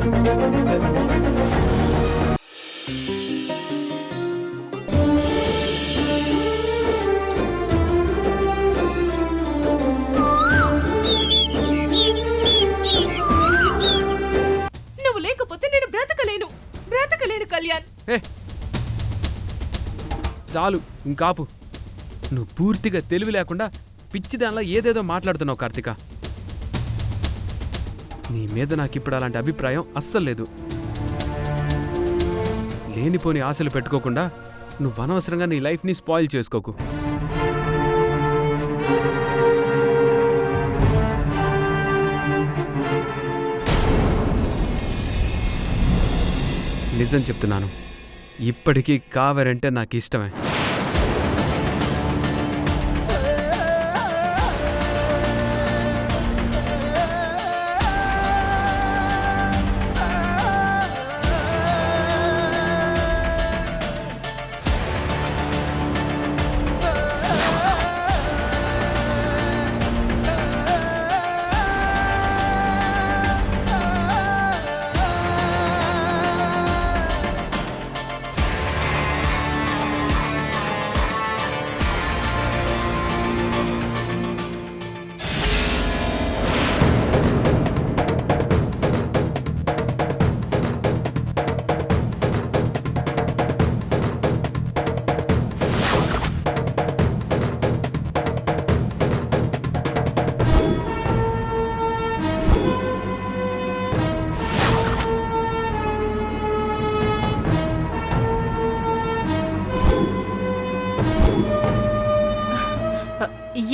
నువ్వు లేకపోతే నేను బ్రతకలేను కళ్యాణ్. చాలు ఇంకాపు. నువ్వు పూర్తిగా తెలివి లేకుండా పిచ్చిదానిలా ఏదేదో మాట్లాడుతున్నావు కార్తిక. నీ మీద నాకిప్పుడు అలాంటి అభిప్రాయం అస్సలు లేదు. లేనిపోని ఆశలు పెట్టుకోకుండా నువ్వు అనవసరంగా నీ లైఫ్ని స్పాయిల్ చేసుకోకు. నిజం చెప్తున్నాను, ఇప్పటికీ కావేరంటే నాకు ఇష్టమే.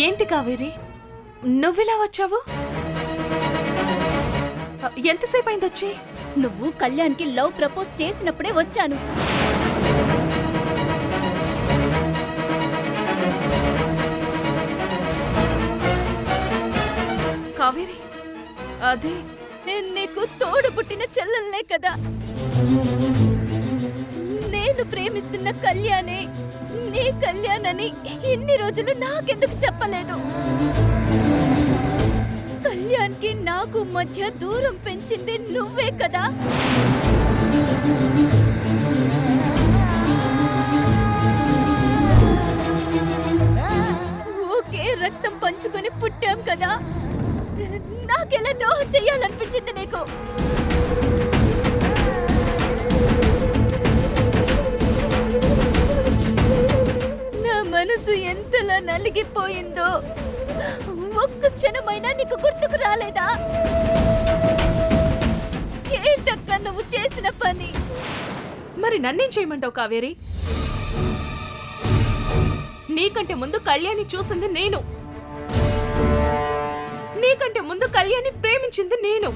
ఏంటి కావేరి, నువ్వెలా వచ్చావు? ఎంతసేపు అయింది వచ్చి? నువ్వు కళ్యాణ్కి లవ్ ప్రపోజ్ చేసినప్పుడే వచ్చాను. కావేరి, అదే నేను నీకు తోడు పుట్టిన చెల్లెల్నే కదా. నేను ప్రేమిస్తున్న కళ్యాణే నీ కళ్యాణని ఇన్ని రోజులు నాకెందుకు చెప్పలేదు? కళ్యాణ్కి నాకు మధ్య దూరం పెంచింది నువ్వే కదా. ఓకే రక్తం పంచుకొని పుట్టాం కదా, నాకెలా ద్రోహం చెయ్యాలనిపించింది నీకు? మనసు ఎంతలా నలిగిపోయిందో ఒక్క క్షణమైనా నీకు గుర్తుకు రాలేదా? ఏంటక్క నువ్వు చేసిన పని? మరి నన్నేం చేయమంటావు కావేరి? నీకంటే ముందు కళ్యాణి చూసింది నేను, నీకంటే ముందు కళ్యాణి ప్రేమించింది నేను.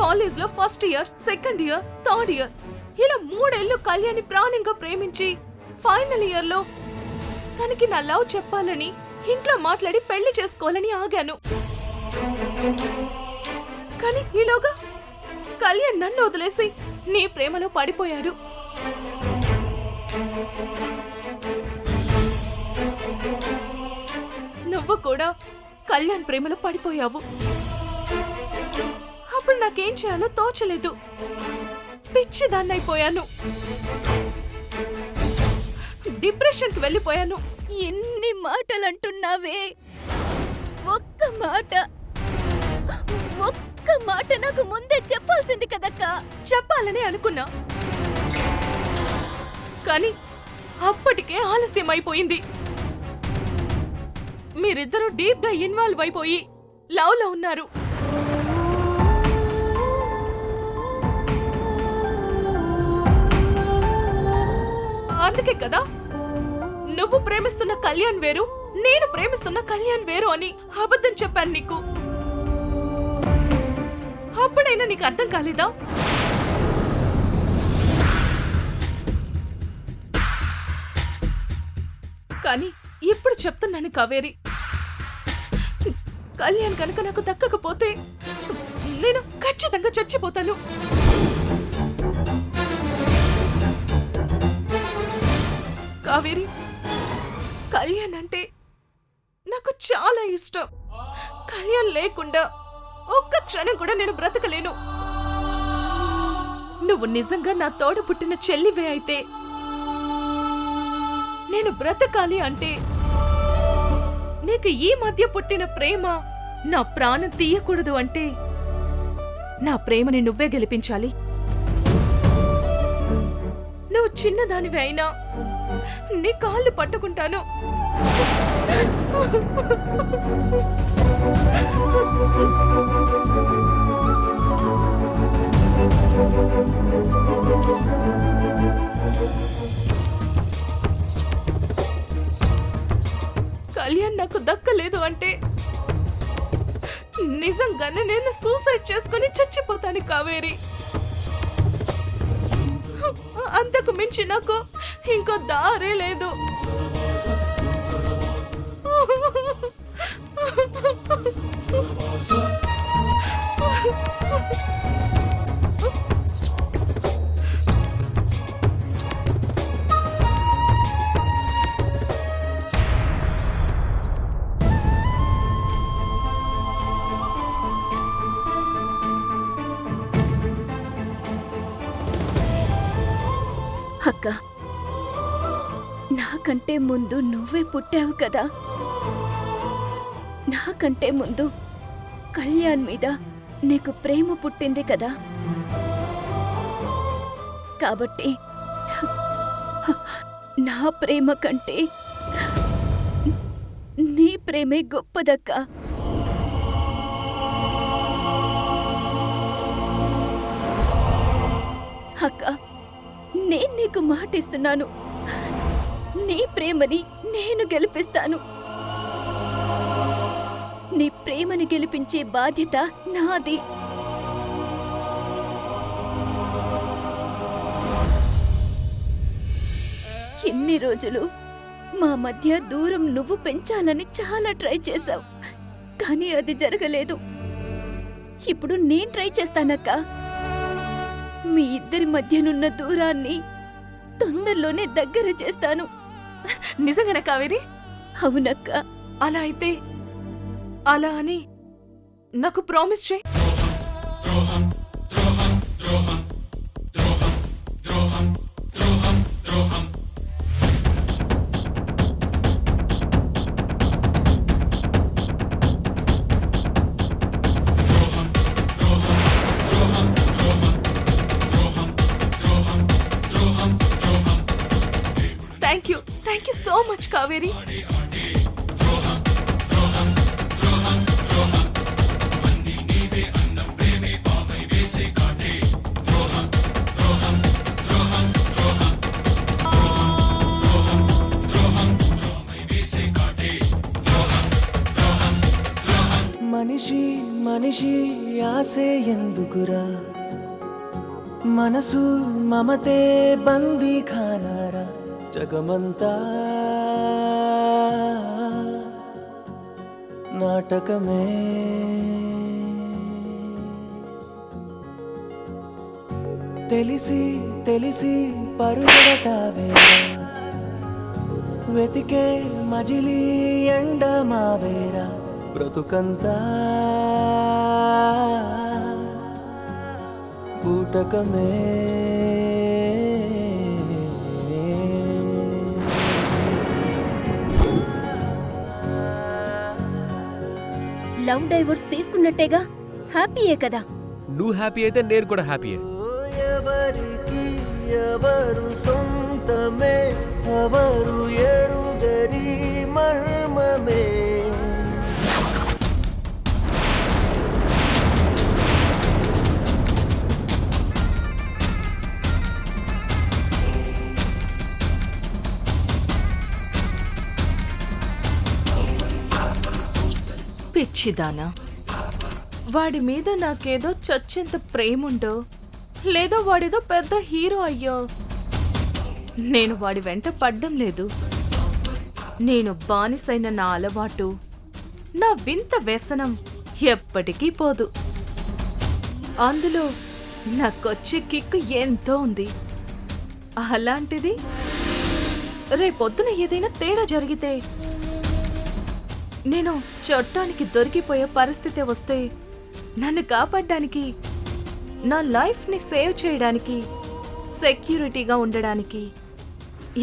కాలేజ్ లో first year, second year, third year ఇలా 3 ఏళ్ళు కళ్యాణి ప్రాణంగా ప్రేమించి ఫైనల్ ఇయర్ లో తనకి నా లవ్ చెప్పాలని ఇంట్లో మాట్లాడి పెళ్లి చేసుకోవాలని ఆగాను. కానీ ఈలోగా కళ్యాణ్ నన్ను వదిలేసి నీ ప్రేమలో పడిపోయాడు. నువ్వు కూడా కళ్యాణ్ ప్రేమలో పడిపోయావు. అప్పుడు నాకేం చేయాలో తోచలేదు, పిచ్చిదాన్నైపోయాను, డిప్రెషన్ కి వెళ్ళిపోయాను. ఎన్ని మాటలు అంటున్నావే, ఒక్క మాట నాకు ముందే చెప్పాల్సింది కదక్క. చెప్పాలని అనుకున్నా, కానీ అప్పటికే ఆలస్యం అయిపోయింది. మీరిద్దరూ డీప్ గా ఇన్వాల్వ్ అయిపోయి లవ్ లో ఉన్నారు. అందుకే కదా నువ్వు ప్రేమిస్తున్న కళ్యాణ్ వేరు, నేను ప్రేమిస్తున్న కళ్యాణ్ వేరు అని అబద్ధం చెప్పాను నీకు. అప్పుడైనా నీకు అర్థం కాలేదా? కానీ ఇప్పుడు చెప్తున్నాను కావేరి, కళ్యాణ్ కనుక నాకు దక్కకపోతే నేను ఖచ్చితంగా చచ్చిపోతాను. కావేరి, కళ్యాణ్ అంటే నాకు చాలా ఇష్టం. కళ్యాణ్ లేకుండా ఒక్క క్షణం కూడా నేను బ్రతకలేను. నువ్వు నిజంగా నా తోడ పుట్టిన చెల్లివే అయితే నేను బ్రతకాలి అంటే నీకు ఈ మధ్య పుట్టిన ప్రేమ నా ప్రాణం తీయకూడదు అంటే నా ప్రేమని నువ్వే గెలిపించాలి. నువ్వు చిన్నదానివి అయినా నీ కాళ్ళు పట్టుకుంటాను. కళ్యాణ్ నాకు దక్కలేదు అంటే నిజంగానే నేను సూసైడ్ చేసుకుని చచ్చిపోతాను కావేరి. అంతకు మించి నాకు ఇంకో దారే లేదు. అక్క, నాకంటే ముందు నువ్వే పుట్టావు కదా. నాకంటే ముందు కళ్యాణ్ మీద నీకు ప్రేమ పుట్టింది కదా. కాబట్టి నా ప్రేమ కంటే నీ ప్రేమే గొప్పదక్క. అక్క, నేను నీకు మాటిస్తున్నాను, నీ ప్రేమని నేను గెలిపిస్తాను. నీ ప్రేమని గెలిపించే బాధ్యత నాది. ఇన్ని రోజులు మా మధ్య దూరం నువ్వు పెంచాలని చాలా ట్రై చేశావు, కానీ అది జరగలేదు. ఇప్పుడు నేను ట్రై చేస్తానక్క. మీ ఇద్దరి మధ్యనున్న దూరాన్ని తొందరలోనే దగ్గర చేస్తాను. నిజంగానే కావేరి? అవునక్క. అలా అయితే అలా అని నాకు ప్రామిస్ చేయి. Thank you so much Kaveri. మనిషి మనిషి ఆసే ఎందుకురా, మనసు మమతే బందీ ఖానారా, జగమంతా నాటకమే. తెలిసి తెలిసి పరుగెడతావేరా, వెతికే మజిలీ ఎండమావేరా, బ్రతుకంతా బూటకమే. లవ్ డైవర్స్ తీసుకున్నట్టేగా, హ్యాపీయే కదా. నువ్వు హ్యాపీ అయితే నేను కూడా హ్యాపీయే. ఎవరికి ఎవరు సొంతమే, ఎవరు ఎరుగరి మర్మమే. పిచ్చిదానా, వాడి మీద నాకేదో చచ్చేంత ప్రేముండో లేదా వాడేదో పెద్ద హీరో అయ్యో నేను వాడి వెంట పడ్డం లేదు. నేను బానిసైన నా అలవాటు, నా వింత వ్యసనం ఎప్పటికీ పోదు. అందులో నాకొచ్చే కిక్కు ఎంతో ఉంది. అలాంటిది రేపొద్దున ఏదైనా తేడా జరిగితే, నేను చట్టానికి దొరికిపోయే పరిస్థితి వస్తే నన్ను కాపాడడానికి, నా లైఫ్ని సేవ్ చేయడానికి, సెక్యూరిటీగా ఉండడానికి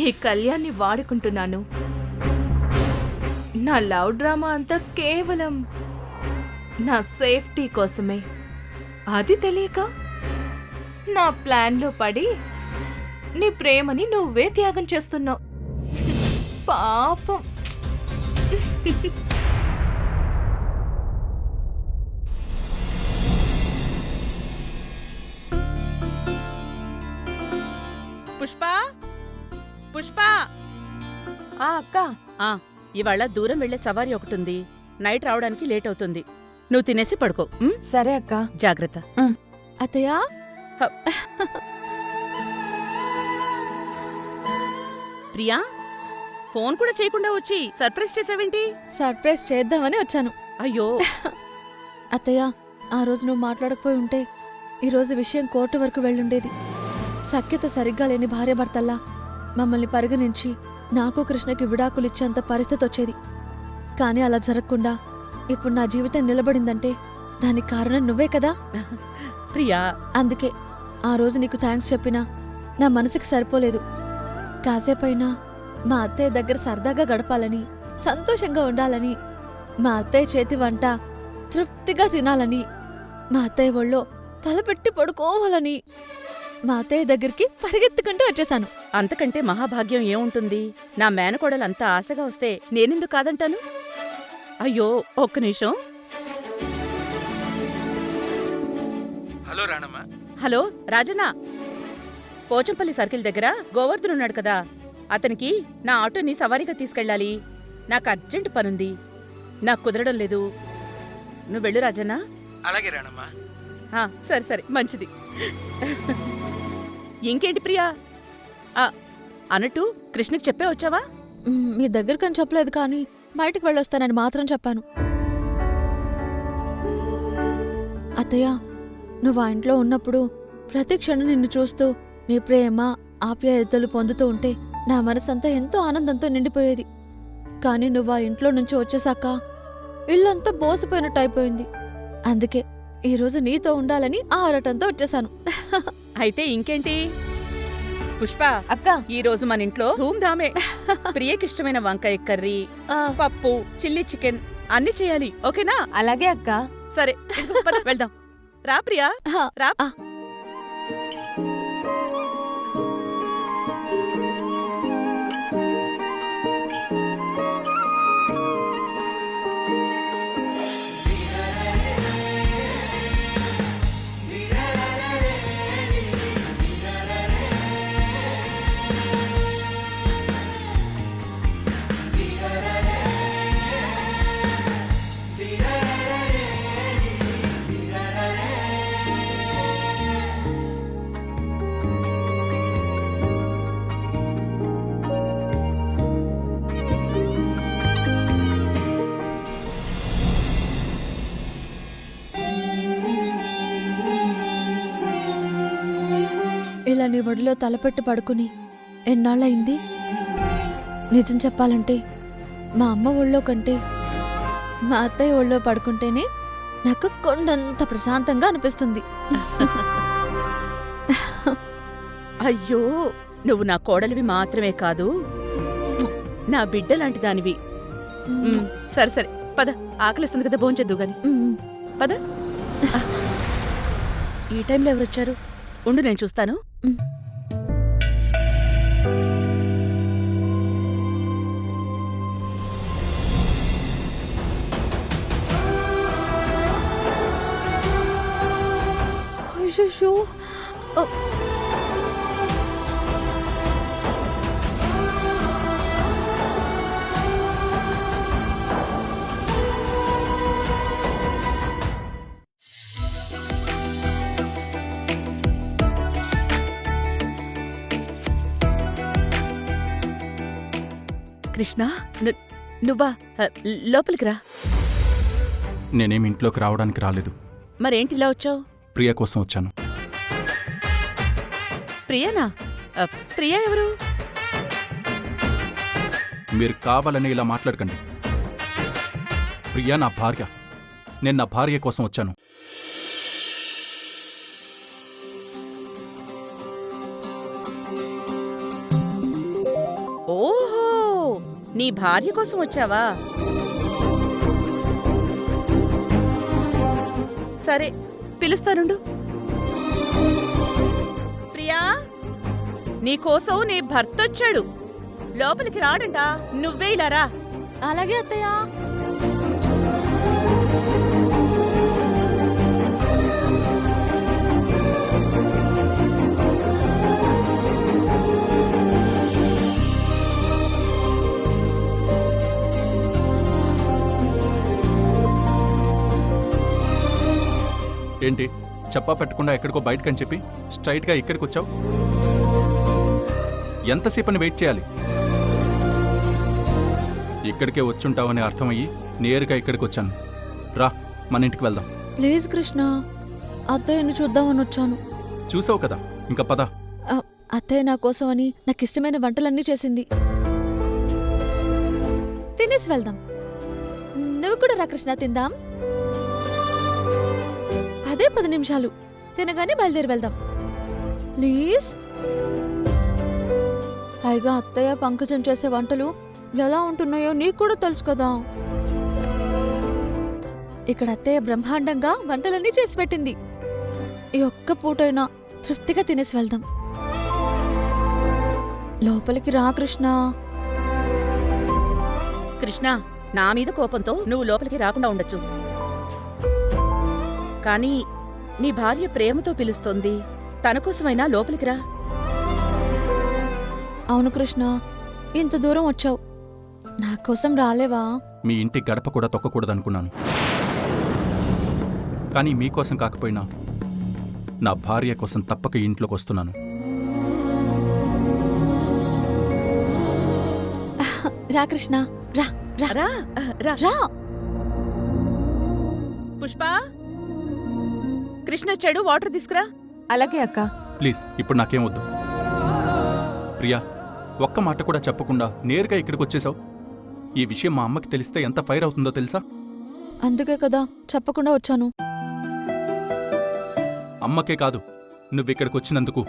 ఈ కళ్యాణ్ని వాడుకుంటున్నాను. నా లవ్ డ్రామా అంతా కేవలం నా సేఫ్టీ కోసమే. అది తెలియక నా ప్లాన్లో పడి నీ ప్రేమని నువ్వే త్యాగం చేస్తున్నావు. పాపం. పుష్ప పుష్ప అక్క, ఇవాళ దూరం వెళ్లే సవారీ ఒకటుంది. నైట్ రావడానికి లేట్ అవుతుంది. నువ్వు తినేసి పడుకో. సరే అక్క. జాగ్రత్త. అత్తయ్య, ప్రియా, ఫోన్ కూడా చేయకుండా వచ్చి సర్ప్రైజ్ చేసావేంటి? సర్ప్రైజ్ చేద్దామని వచ్చాను. అయ్యో, అత్తయ్య, ఆ రోజు నువ్వు మాట్లాడకపోయి ఉంటే ఈరోజు విషయం కోర్టు వరకు వెళ్ళుండేది. సఖ్యత సరిగ్గా లేని భార్యాభర్తల్లా మమ్మల్ని పరిగణించి నాకు కృష్ణకి విడాకులు ఇచ్చేంత పరిస్థితి వచ్చేది. కానీ అలా జరగకుండా ఇప్పుడు నా జీవితం నిలబడిందంటే దానికి కారణం నువ్వే కదా. ప్రియా, అందుకే ఆ రోజు నీకు థ్యాంక్స్ చెప్పినా నా మనసుకి సరిపోలేదు. కాసేపైనా మా అత్తయ్య దగ్గర సరదాగా గడపాలని, సంతోషంగా ఉండాలని, మా అత్తయ్య చేతి వంట తృప్తిగా తినాలని, మా అత్తయ్య ఒళ్ళో తలపెట్టి పడుకోవాలని మా అత్తయ్య దగ్గరికి పరిగెత్తుకుంటూ వచ్చేశాను. అంతకంటే మహాభాగ్యం ఏముంటుంది? నా మేనకోడలంతా ఆశగా వస్తే నేనెందుకు కాదంటాను? అయ్యో, ఒక్క నిమిషం. Hello Ranamma. Hello Rajanna, Pochampalli circle దగ్గర గోవర్ధన్ ఉన్నాడు కదా, అతనికి నా ఆటోని సవారీగా తీసుకెళ్ళాలి. నాకు అర్జెంట్ పనుంది. నాకు కుదరడం లేదు. నువ్వు వెళ్ళు రాజన్న. అలాగే రాణమ్మ. సరే సరే, మంచిది. ఇంకేంటి ప్రియా? అన్నట్టు కృష్ణకి చెప్పే వచ్చావా? మీ దగ్గరకని చెప్పలేదు, కానీ బయటకు వెళ్ళొస్తానని మాత్రం చెప్పాను. అత్తయ్య, నువ్వు ఆ ఇంట్లో ఉన్నప్పుడు ప్రతి క్షణం నిన్ను చూస్తూ నీ ప్రేమ ఆప్యాయతలు పొందుతూ ఉంటే నా మనసంతా ఎంతో ఆనందంతో నిండిపోయేది. కానీ నువ్వు ఆ ఇంట్లో నుంచి వచ్చేశాక ఇల్లంతా బోసిపోయినట్టు అయిపోయింది. అందుకే ఈరోజు నీతో ఉండాలని ఆరాటంతో వచ్చేసాను. అయితే ఇంకేంటి పుష్ప, అక్క, ఈ రోజు మన ఇంట్లో ధూమ్ధామే. ప్రియకిష్టమైన వంకాయ కర్రీ, పప్పు, చిల్లీ చికెన్ అన్ని చేయాలి. ఓకేనా? అలాగే అక్క. సరే, ఇదిగో పద, వెళ్దాం. రా ప్రియా, రా. ఇలా నీ ఒడిలో తలపెట్టి పడుకుని ఎన్నాళ్ళయింది? నిజం చెప్పాలంటే మా అమ్మ ఒళ్ళో కంటే మా అత్తయ్య ఒళ్ళో పడుకుంటేనే నాకు కొండంత ప్రశాంతంగా అనిపిస్తుంది. అయ్యో, నువ్వు నా కోడలివి మాత్రమే కాదు, నా బిడ్డ లాంటి దానివి. సరే సరే, పద, ఆకలిస్తుంది కదా, భోంచేద్దు గాని. పద. ఈ టైంలో ఎవరొచ్చారు? ఉండు, నేను చూస్తాను. అయ్యో, కృష్ణ, నువ్వా? లోపలికి రా. నేనేం ఇంట్లోకి రావడానికి రాలేదు. మరేంటి ఇలా వచ్చావు? ప్రియ కోసం వచ్చాను. ప్రియనా? ప్రియా ఎవరు? మీరు కావాలని ఇలా మాట్లాడకండి. ప్రియ నా భార్య. నేను నా భార్య కోసం వచ్చాను. నీ భార్య కోసం వచ్చావా? సరే, పిలుస్తానుండు. ప్రియా, నీకోసం నీ భర్తొచ్చాడు. లోపలికి రాడంట, నువ్వే ఇలా రా. అలాగే అత్తయ్య. ఏంటి చెప్పా పెట్టకుండా ఎక్కడికో బయటకని చెప్పి స్ట్రైట్గా ఇక్కడికి వచ్చావు? ఎంతసేపని వెయిట్ చేయాలి? ఇక్కడికే వచ్చుంటావని అర్థమయ్యి నేరుగా ఇక్కడికి వచ్చాను. రా, మన ఇంటికి వెళ్దాం. ప్లీజ్ కృష్ణ, అత్తయ్యను చూద్దామని వచ్చాను. చూసావు కదా, ఇంకా పద. అత్తయ్య నా కోసం అని నాకు ఇష్టమైన వంటలన్నీ చేసింది. తినేసి వెళ్దాం. నువ్వు కూడా రా కృష్ణ, తిందాం. 10 నిమిషాలు తినగానే బయలుదేరి వెళ్దాం ప్లీజ్. పైగా అత్తయ్య పంకజం చేసే వంటలు ఎలా ఉంటున్నాయో నీకు కూడా తెలుసు కదా. ఇక్కడ అత్తయ్య బ్రహ్మాండంగా వంటలన్నీ చేసి పెట్టింది. ఈ ఒక్క పూటైనా తృప్తిగా తినేసి వెళ్దాం. లోపలికి రా కృష్ణ. కృష్ణ, నా మీద కోపంతో నువ్వు లోపలికి రాకుండా ఉండొచ్చు, కానీ నీ భార్య ప్రేమతో పిలుస్తోంది. తన కోసమైనా లోపలికి రా. అవును కృష్ణ, ఇంత దూరం వచ్చావు, నా కోసం రాలేవా? మీ ఇంటి గడప కూడా తొక్కకూడదనుకున్నాను, కానీ మీకోసం కాకపోయినా నా భార్య కోసం తప్పక ఈ ఇంట్లోకి వస్తున్నాను. రా కృష్ణ, రా రా రా రా. రా. పుష్ప, కృష్ణ చెడు వాటర్ తీసుకురా. అలాగే అక్క. ప్లీజ్, ఇప్పుడు నాకేం వద్దు. ప్రియా, ఒక్క మాట కూడా చెప్పకుండా నేరుగా ఇక్కడికి వచ్చేసావు. ఈ విషయం మా అమ్మకి తెలిస్తే ఎంత ఫైర్ అవుతుందో తెలుసా? అందుకే కదా చెప్పకుండా వచ్చాను. అమ్మకే కాదు, నువ్విక్కడికి వచ్చినందుకు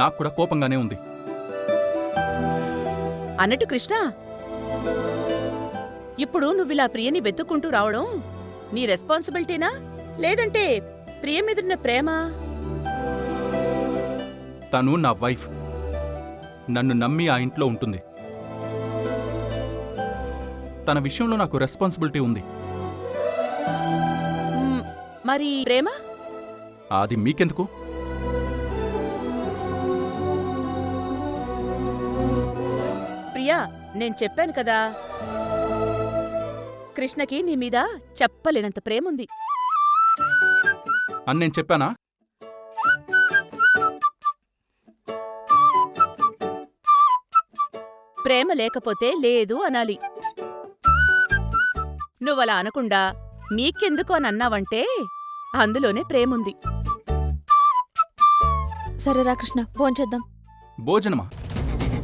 నాకు కూడా కోపంగానే ఉంది. అన్నట్టు కృష్ణ, ఇప్పుడు నువ్విలా ప్రియని వెతుక్కుంటూ రావడం నీ రెస్పాన్సిబిలిటీనా, లేదంటే ప్రియ మీదున్న ప్రేమ? తను నా వైఫ్, నన్ను నమ్మి ఆ ఇంట్లో ఉంటుంది. తన విషయంలో నాకు రెస్పాన్సిబిలిటీ ఉంది. మరి ప్రేమ? అది మీకెందుకు? ప్రియా, నేను చెప్పాను కదా, కృష్ణకి నీ మీద చెప్పలేనంత ప్రేముంది. అని నేను చెప్పానా? ప్రేమ లేకపోతే లేదు అనాలి. నువ్వలా అనకుండా మీకెందుకు అని అన్నావంటే అందులోనే ప్రేముంది. సరే రా కృష్ణ, భోంచేద్దాం. భోజనమా?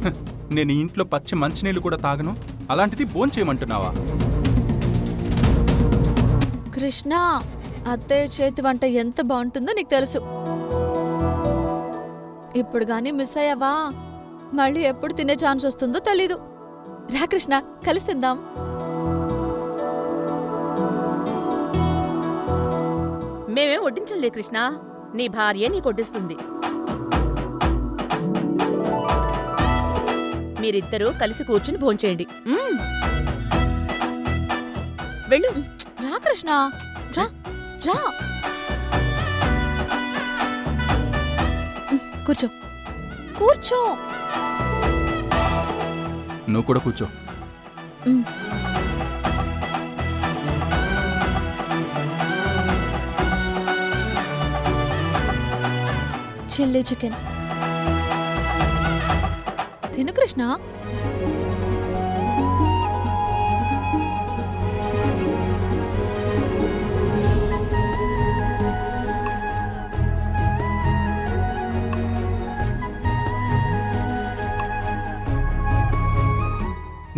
హ, నేను ఈ ఇంట్లో పచ్చి మంచినీళ్ళు కూడా తాగను, అలాంటిది భోంచేయమంటున్నావా? కృష్ణ, అత్తయ్య చేతి వంట ఎంత బాగుంటుందో నీకు తెలుసు. ఇప్పుడు గాని మిస్ అయ్యావా, మళ్ళీ ఎప్పుడు తినే ఛాన్స్ వస్తుందో తెలీదు. రా కృష్ణ, కలిసి తిందాం. మేమేం వడ్డించలే కృష్ణ, నీ భార్య నీకు వడ్డిస్తుంది. మీరిద్దరూ కలిసి కూర్చుని భోంచేయండి. వెళ్ళు. రా కృష్ణ, రా రా. కూర్చో కూర్చో. నువ్వు కూడా కూర్చో. చిల్లీ చికెన్ తిను కృష్ణ.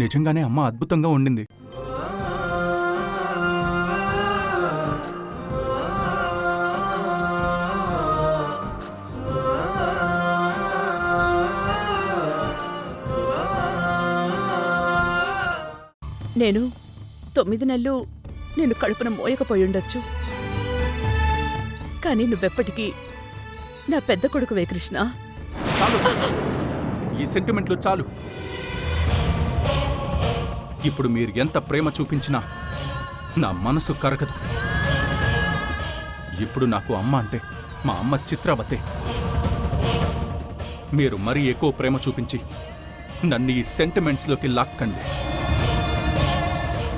నిజంగానే అమ్మ అద్భుతంగా వండింది. నేను 9 నెలలు నేను కడుపున మోయకపోయి ఉండొచ్చు. కానీ నువ్వెప్పటికీ నా పెద్ద కొడుకువే కృష్ణ. చాలు, ఈ సెంటిమెంట్లు చాలు. ఇప్పుడు మీరు ఎంత ప్రేమ చూపించినా నా మనసు కరగదు. ఇప్పుడు నాకు అమ్మ అంటే మా అమ్మ చిత్రవతే. మీరు మరీ ఎక్కువ ప్రేమ చూపించి నన్ను ఈ సెంటిమెంట్స్లోకి లాక్కండి.